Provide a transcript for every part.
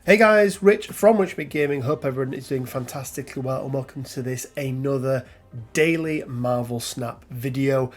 Hey guys, Rich from Rich Big Gaming. Hope everyone is doing fantastically well and welcome to this another daily Marvel Snap video.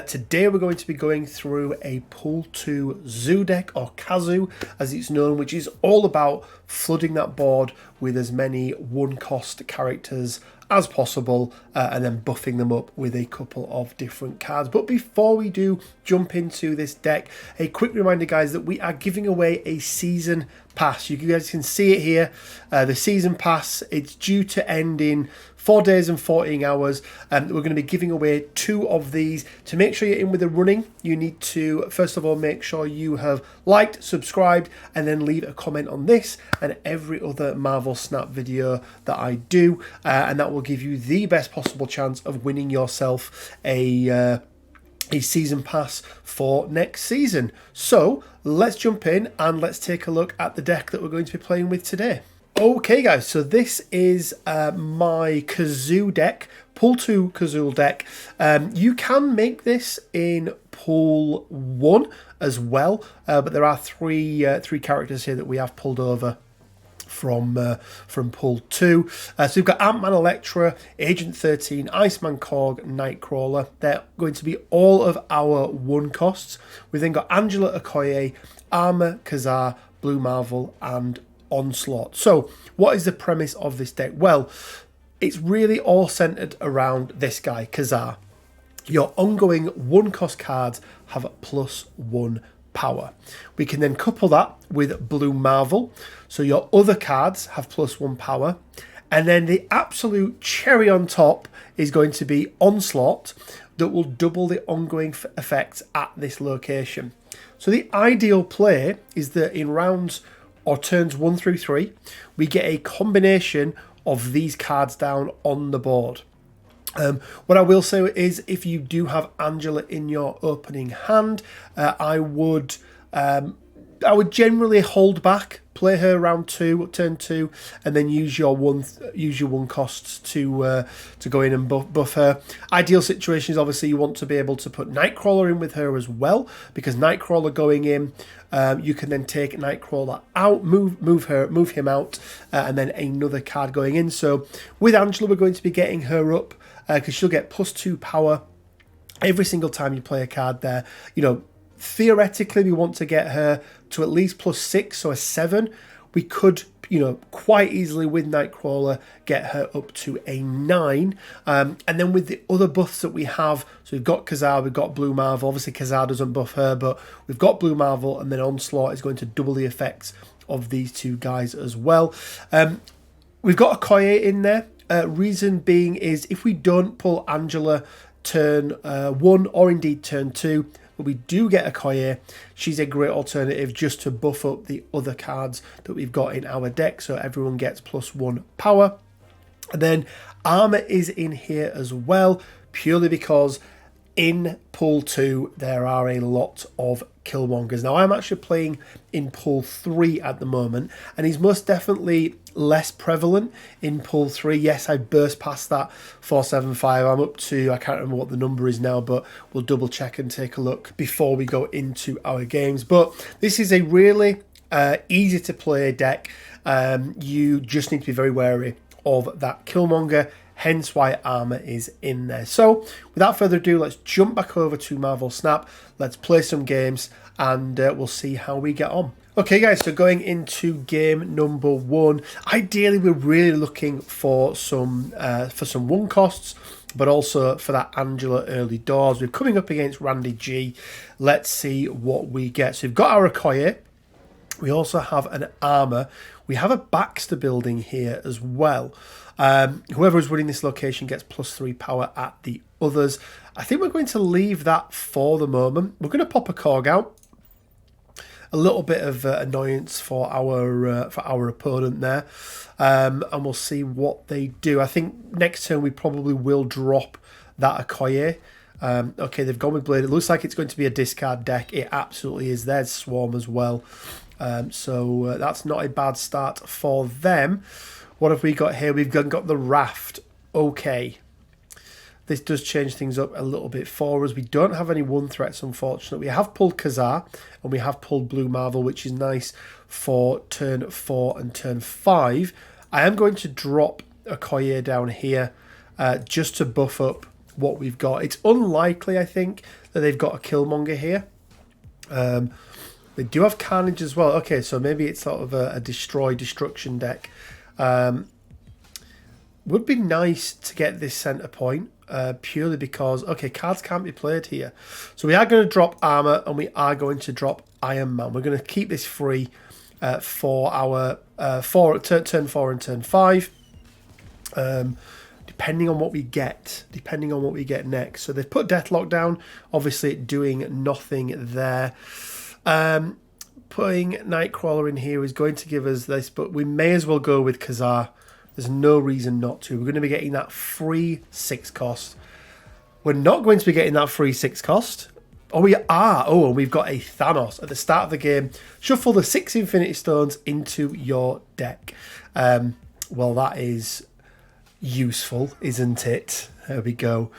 Today we're going to be going through a Pool 2 Zoo deck, or Kazoo as it's known, which is all about flooding that board with as many one-cost characters as possible and then buffing them up with a couple of different cards. But before we do jump into this deck, a quick reminder guys that we are giving away a season pass. You guys can see it here, the season pass. It's due to end in 4 days and 14 hours, and we're going to be giving away 2 of these. To make sure you're in with the running, you need to first of all make sure you have liked, subscribed, and then leave a comment on this and every other Marvel Snap video that I do, and that will give you the best possible chance of winning yourself a season pass for next season. So let's jump in and let's take a look at the deck that we're going to be playing with today. Okay guys, so this is my Kazoo deck, Pool 2 Kazoo deck. You can make this in Pool 1 as well, but there are three characters here that we have pulled over from Pool 2. So we've got Ant-Man, Elektra, Agent 13, Iceman, Korg, Nightcrawler. They're going to be all of our one costs. We've then got Angela, Okoye, Armor, Kazaa, Blue Marvel, and Onslaught. So what is the premise of this deck? Well, it's really all centered around this guy, Kazaa. Your ongoing one-cost cards have +1 power. We can then couple that with Blue Marvel, so your other cards have +1 power, and then the absolute cherry on top is going to be Onslaught, that will double the ongoing effects at this location. So the ideal play is that in rounds or turns 1 through 3, we get a combination of these cards down on the board. What I will say is, if you do have Angela in your opening hand, I would generally hold back, play her round 2, turn 2, and then use your one costs to go in and buff her. Ideal situation is obviously you want to be able to put Nightcrawler in with her as well, because Nightcrawler going in, you can then take Nightcrawler out, move him out, and then another card going in. So with Angela, we're going to be getting her up because she'll get +2 power every single time you play a card there. You know, theoretically, we want to get her to at least +6, so a 7. We could, you know, quite easily with Nightcrawler get her up to a 9. And then with the other buffs that we have, so we've got Kazaa, we've got Blue Marvel. Obviously, Kazaa doesn't buff her, but we've got Blue Marvel, and then Onslaught is going to double the effects of these 2 guys as well. We've got Okoye in there. Reason being is if we don't pull Angela turn 1 or indeed turn 2, but we do get Okoye, she's a great alternative just to buff up the other cards that we've got in our deck, so everyone gets +1 power. And then Armor is in here as well, purely because in Pool 2 there are a lot of Killmongers. Now I'm actually playing in Pool 3 at the moment, and he's most definitely less prevalent in Pool 3. Yes, I burst past that 475. I'm up to, I can't remember what the number is now, but we'll double check and take a look before we go into our games. But this is a really easy to play deck. You just need to be very wary of that Killmonger, hence why Armor is in there. So without further ado, let's jump back over to Marvel Snap. Let's play some games and we'll see how we get on. Okay guys, so going into game number 1, ideally we're really looking for some one costs, but also for that Angela early doors. We're coming up against Randy G. Let's see what we get. So we've got our Okoye. We also have an Armor. We have a Baxter building here as well. Whoever is winning this location gets +3 power at the others. I think we're going to leave that for the moment. We're going to pop a Korg out. A little bit of annoyance for our opponent there, and we'll see what they do. I think next turn we probably will drop that Okoye. Okay, they've gone with Blade. It looks like it's going to be a discard deck. It absolutely is. There's Swarm as well. So that's not a bad start for them. What have we got here? We've got the Raft. Okay. this does change things up a little bit for us. We don't have any 1 threats, unfortunately. We have pulled Kazoo and we have pulled Blue Marvel, which is nice for turn 4 and turn 5. I am going to drop a Koye down here just to buff up what we've got. It's unlikely, I think, that they've got a Killmonger here. They do have Carnage as well. Okay, so maybe it's sort of a destruction deck. Would be nice to get this center point purely because, okay, cards can't be played here. So we are going to drop armor and we are going to drop Iron Man. We're going to keep this free for our turn 4 and turn 5. Depending on what we get next. So they've put Deathlock down, obviously doing nothing there. Putting Nightcrawler in here is going to give us this, but we may as well go with Kazoo. There's no reason not to. We're going to be getting that free 6 cost. We're not going to be getting that free 6 cost. Oh, we are. Oh, and we've got a Thanos at the start of the game. Shuffle the 6 Infinity Stones into your deck. Well, that is useful, isn't it? There we go.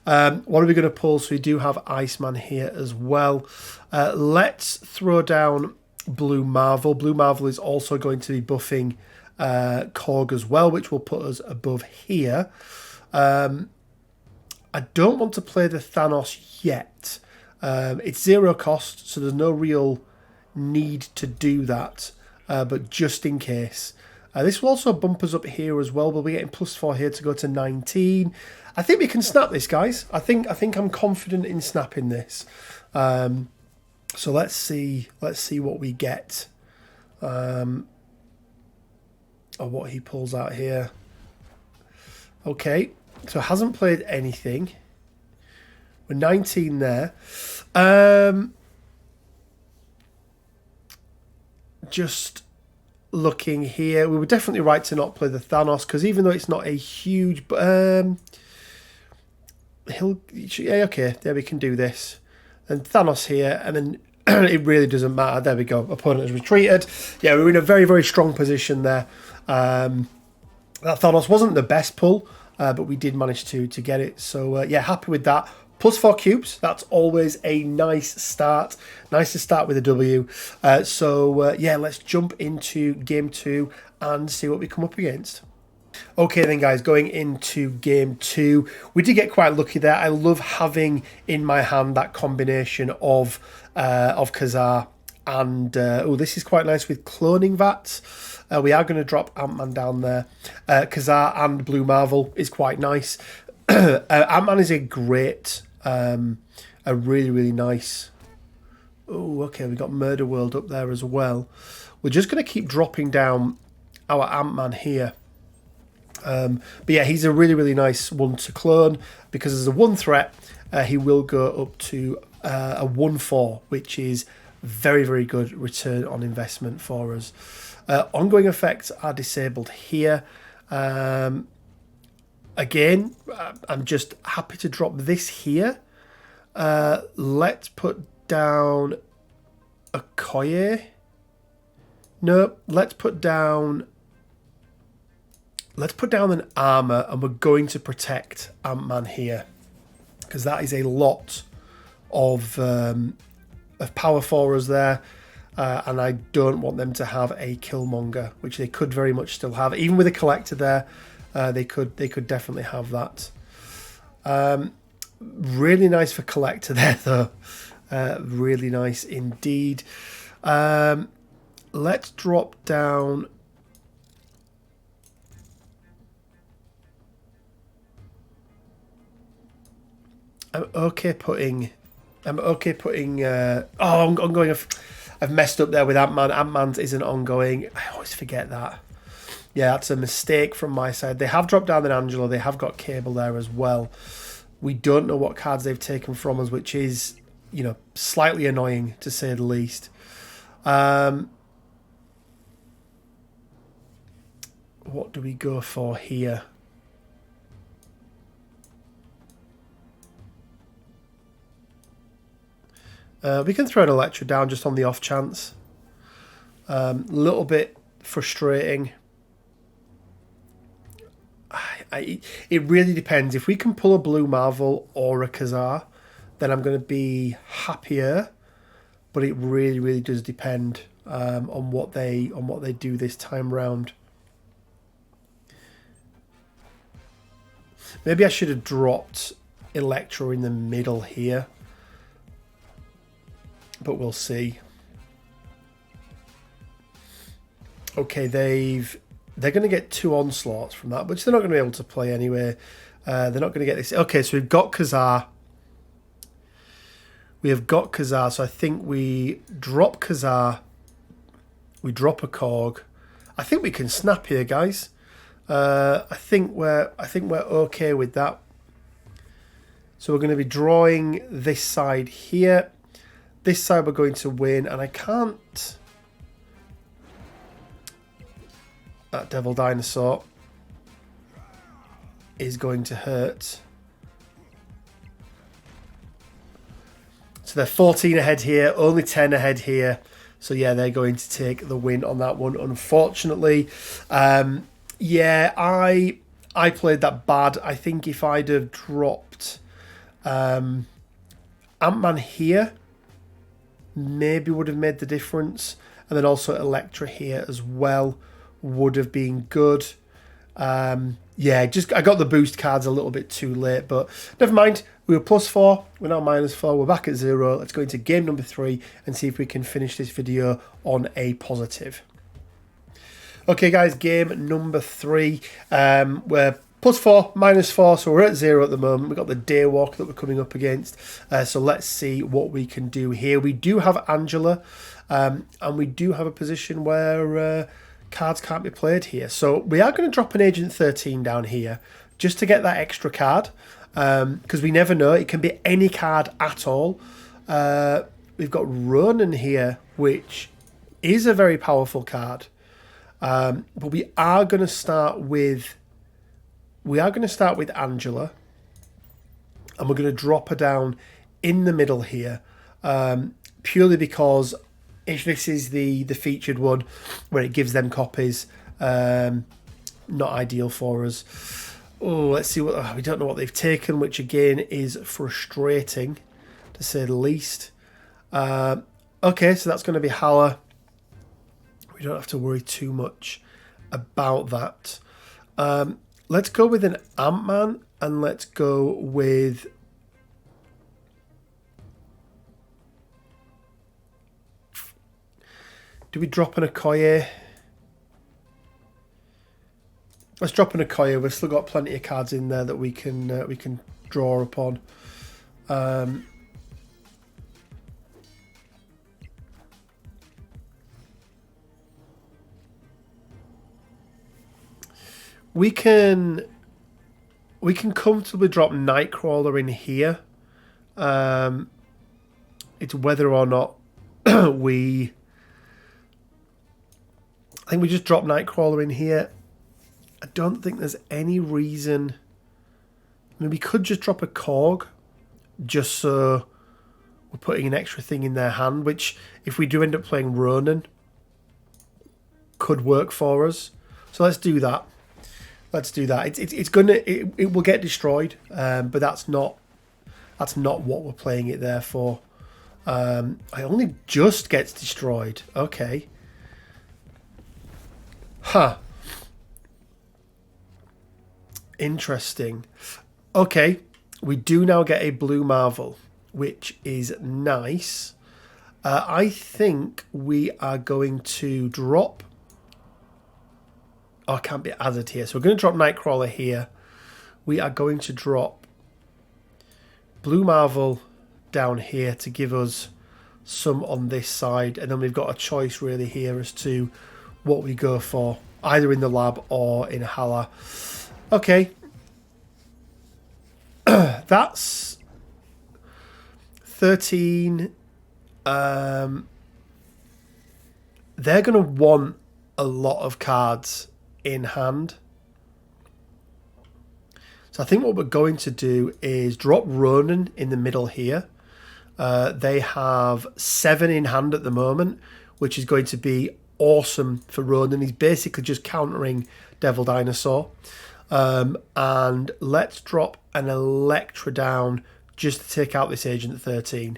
What are we going to pull? So we do have Iceman here as well. Let's throw down Blue Marvel. Blue Marvel is also going to be buffing Korg as well, which will put us above here. I don't want to play the Thanos yet. It's 0 cost, so there's no real need to do that. But just in case. This will also bump us up here as well. We'll be getting +4 here to go to 19. I think we can snap this, guys. I think I'm confident in snapping this. So let's see what we get. Or what he pulls out here. Okay, so hasn't played anything. We're 19 there. Just looking here, we were definitely right to not play the Thanos, because even though it's not a huge, okay, there we can do this. And Thanos here, and then it really doesn't matter. There we go. Opponent has retreated. Yeah, we're in a very, very strong position there. That Thanos wasn't the best pull, but we did manage to get it. So yeah, happy with that. +4 cubes. That's always a nice start. Nice to start with a W. Yeah, let's jump into game 2 and see what we come up against. Okay then, guys, going into game 2, we did get quite lucky there. I love having in my hand that combination of Kazoo and oh, this is quite nice with cloning vats. We are going to drop Ant-Man down there. Kazoo and Blue Marvel is quite nice. Ant-Man is a great, a really, really nice. Oh, okay, we got Murder World up there as well. We're just going to keep dropping down our Ant-Man here. But yeah, he's a really, really nice one to clone because as a 1 threat, he will go up to a 1/4, which is very, very good return on investment for us. Ongoing effects are disabled here. Again, I'm just happy to drop this here. Let's put down a Koye. No, let's put down an armor, and we're going to protect Ant-Man here because that is a lot of power for us there. And I don't want them to have a Killmonger, which they could very much still have. Even with a collector there, they could definitely have that. Really nice for collector there, though. Really nice indeed. Let's drop down. I'm okay putting. I'm ongoing. I've messed up there with Ant-Man. Ant-Man isn't ongoing. I always forget that. Yeah, that's a mistake from my side. They have dropped down an Angela. They have got Cable there as well. We don't know what cards they've taken from us, which is, you know, slightly annoying to say the least. What do we go for here? We can throw an Electra down just on the off chance. Little bit frustrating. It really depends. If we can pull a blue Marvel or a Kazaa, then I'm going to be happier. But it really, really does depend on what they do this time round. Maybe I should have dropped Electro in the middle here, but we'll see. Okay, they're going to get 2 onslaughts from that, which they're not going to be able to play anyway. They're not going to get this. Okay, so we've got Kazaa. We have got Kazaa, so I think we drop Kazaa. We drop a Korg. I think we can snap here, guys. I think we're okay with that. So we're going to be drawing this side here. This side we're going to win, and I can't. That Devil Dinosaur is going to hurt. So they're 14 ahead here, only 10 ahead here. So yeah, they're going to take the win on that one, unfortunately. Yeah, I played that bad. I think if I'd have dropped Ant-Man here, maybe would have made the difference. And then also Elektra here as well would have been good. Yeah, I got the boost cards a little bit too late, but never mind. We were +4, we're now -4, we're back at 0. Let's go into game number 3 and see if we can finish this video on a positive. Okay guys, game number 3. We're +4, -4, so we're at 0 at the moment. We've got the Daywalker that we're coming up against. So let's see what we can do here. We do have Angela, and we do have a position where cards can't be played here. So we are going to drop an Agent 13 down here just to get that extra card. Because we never know. It can be any card at all. We've got Ronan here, which is a very powerful card. But we are going to start with Angela, and we're going to drop her down in the middle here, purely because if this is the featured one where it gives them copies, not ideal for us. Oh, let's see what we don't know what they've taken, which again is frustrating to say the least. Okay, so that's going to be Hala. We don't have to worry too much about that. Let's go with an Ant-Man, and let's go with do we drop an Okoye? Let's drop an Okoye. We've still got plenty of cards in there that we can draw upon. We can comfortably drop Nightcrawler in here. It's whether or not I think we just drop Nightcrawler in here. I don't think there's any reason. I mean, we could just drop a Korg, just so we're putting an extra thing in their hand, which, if we do end up playing Ronan, could work for us. So let's do that. Let's do that. It will get destroyed, but that's not what we're playing it there for. I only just gets destroyed. Okay. Huh. Interesting. Okay, we do now get a blue Marvel, which is nice. I think we are going to drop. Oh, it can't be added here. So we're going to drop Nightcrawler here. We are going to drop blue Marvel down here to give us some on this side. And then we've got a choice really here as to what we go for, either in the lab or in Hala. Okay. That's 13. They're going to want a lot of cards in hand. So I think what we're going to do is drop Ronan in the middle here. They have 7 in hand at the moment, which is going to be awesome for Ronan. He's basically just countering Devil Dinosaur. And let's drop an Electra down just to take out this Agent 13.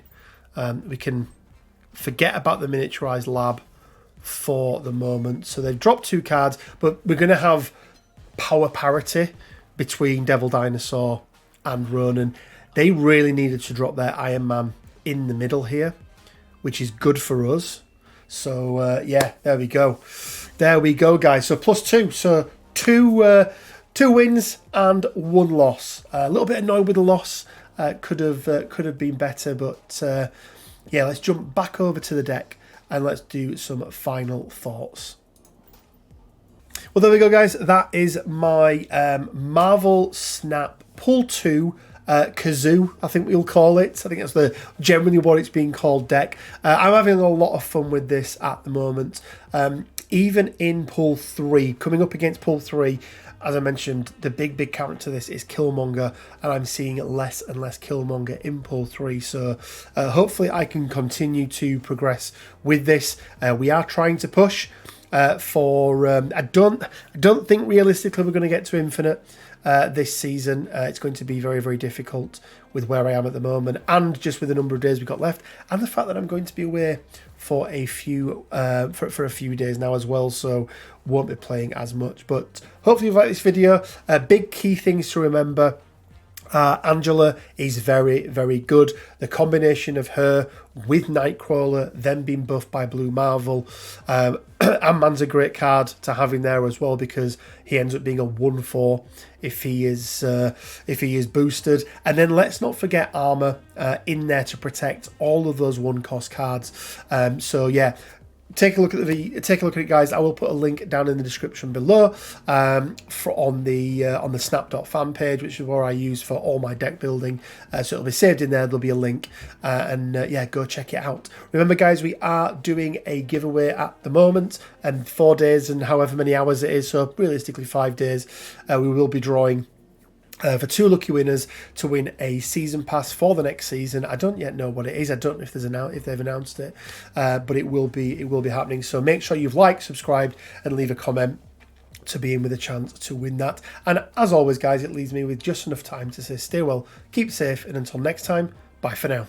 We can forget about the miniaturized lab for the moment. So they've dropped 2 cards, but we're going to have power parity between Devil Dinosaur and Ronan. They really needed to drop their Iron Man in the middle here, which is good for us. So yeah, there we go. There we go, guys. So +2. So two wins and 1 loss. A little bit annoyed with the loss. Could have been better, but yeah, let's jump back over to the deck and let's do some final thoughts. Well, there we go, guys. That is my Marvel Snap Pool 2 Kazoo, I think we'll call it. I think that's generally what it's being called deck. I'm having a lot of fun with this at the moment. Even in Pool 3, coming up against Pool 3, as I mentioned, the big counter to this is Killmonger, and I'm seeing less and less Killmonger in Pool 3. So hopefully I can continue to progress with this. We are trying to push for... I don't think realistically we're going to get to Infinite this season. It's going to be very, very difficult with where I am at the moment, and just with the number of days we've got left, and the fact that I'm going to be away for a few for a few days now as well, so won't be playing as much. But hopefully you like this video. Big key things to remember. Angela is very, very good. The combination of her with Nightcrawler, then being buffed by Blue Marvel, Ant-Man's a great card to have in there as well, because he ends up being a 1/4 if he is boosted. And then let's not forget Armor in there to protect all of those 1-cost cards. So yeah. Take a look at it, guys. I will put a link down in the description below on the snap.fan page, which is where I use for all my deck building. So it'll be saved in there. There'll be a link, and yeah, go check it out. Remember, guys, we are doing a giveaway at the moment, and 4 days and however many hours it is. So realistically, 5 days. We will be drawing for 2 lucky winners to win a season pass for the next season. I don't yet know what it is. I don't know if they've announced it, but it will be happening. So make sure you've liked, subscribed, and leave a comment to be in with a chance to win that. And as always, guys, it leaves me with just enough time to say stay well, keep safe, and until next time, bye for now.